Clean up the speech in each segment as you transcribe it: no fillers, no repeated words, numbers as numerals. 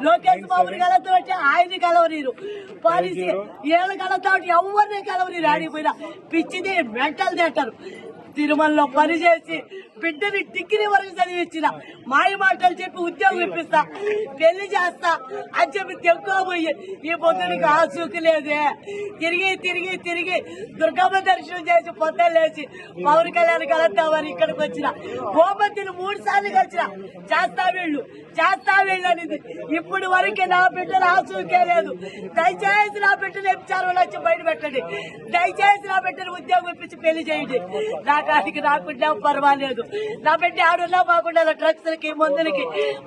లోకేష్ బాబుని కలతో ఆయన కలవనీరు పాలసీ ఏళ్ళు కలతో ఎవరిని కలవనీరు ఆడిపోయినా పిచ్చిది మెంటల్ తింటారు. తిరుమలలో పనిచేసి బిడ్డని డిగ్రీ వరకు చదివించిన మాయ మాటలు చెప్పి ఉద్యోగం ఇప్పిస్తా పెళ్లి చేస్తా అని చెప్పి తెక్కుపోయి ఈ పొద్దునికి ఆసూకి లేదే. తిరిగి తిరిగి తిరిగి దుర్గమ్మ దర్శనం చేసి పొద్దున లేచి పవన్ కళ్యాణ్ కలుద్దామని ఇక్కడికి వచ్చిన గోపతిని 3 సార్లు కలిసిన చేస్తా వీళ్ళు అనేది ఇప్పటి వరకు నా బిడ్డలు ఆసూకే లేదు. దయచేసి నా బిడ్డలు ఎంచారు వచ్చి బయట పెట్టండి. దయచేసి నా బిడ్డను ఉద్యోగం ఇప్పించి పెళ్లి చేయండి. నా కాడికి రాకుండా పర్వాలేదు. నా బిడ్డ ఆడున్నా బాగుండా డ్రగ్స్ లకి మందులకి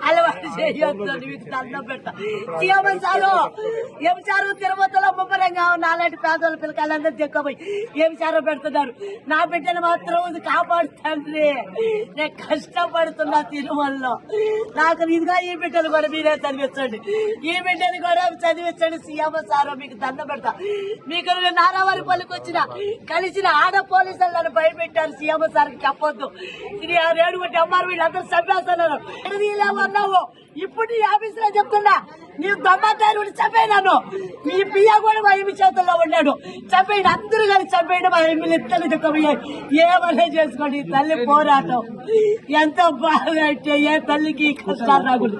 అలవాటు చేయొద్దు. మీకు దండం పెడతా. ఎంచారు తిరుపతిలో ముమ్మరంగా నాలాంటి పేదల పిల్లకాయలందరూ దిక్కుపోయి ఎంచారో పెడుతున్నారు. నా బిడ్డను మాత్రం కాపాడుతండ్రి. నేను కష్టపడుతున్నా తిరుమలలో. నాకు ఇదిగా ఈ బిడ్డను కూడా మీరే చదివించండి. ఈ బిడ్డను కూడా చదివించండి. సీఎం సారో మీకు దండం పెడతా. మీకు నారావారి పల్లికి వచ్చిన కలిసిన ఆడ పోలీసులు నన్ను భయపెట్టారు. సీఎం సార్కి చెప్పొద్దు. ఇది 7 అమ్మారు వీళ్ళందరూ చంపేస్తున్నారు. అన్నావు ఇప్పుడు నీ ఆఫీసులో చెప్తున్నా నీ దొమ్మతారు చంపేనాను. మీ పియ్య కూడా మా ఎమ్మి చేతుల్లో ఉన్నాడు. చంపేయండి, అందరూ కలిసి చంపేయండి. మా ఎమ్మెల్యే ఇత్తలు దిక్కుపోయాయి. ఏమన్నా చేసుకోండి. తల్లి పోరాటం ఎంతో బాగా అంటే ఏ తల్లికి కష్టాలు రాకూడదు.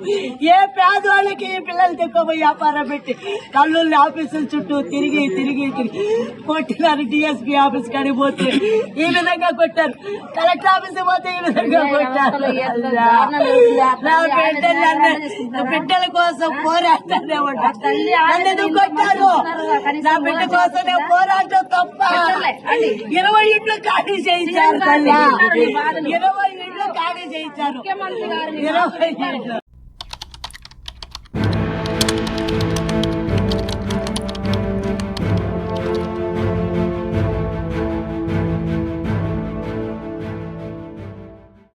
ఏ పేదవాళ్ళకి పిల్లలు దిక్కుపోయి వ్యాపారం పెట్టి కల్లుల్ని ఆఫీసుల చుట్టూ తిరిగి తిరిగి తిరిగి కొట్టినారు. డిఎస్పీ ఆఫీస్ కాడికి పోతే ఈ విధంగా కొట్టారు. కలెక్టర్ ఆఫీస్ పోతే ఈ విధంగా కొట్టారు. బిడ్డల కోసం పోరాటనే ఉంటారు. కొట్టారు. నా బిడ్డ కోసం నేను పోరాటం తప్ప 20 ఇంట్లో ఖాళీ చేయించారు. 20 ఇంట్లో ఖాళీ చేయించారు. 20 ఇంట్లో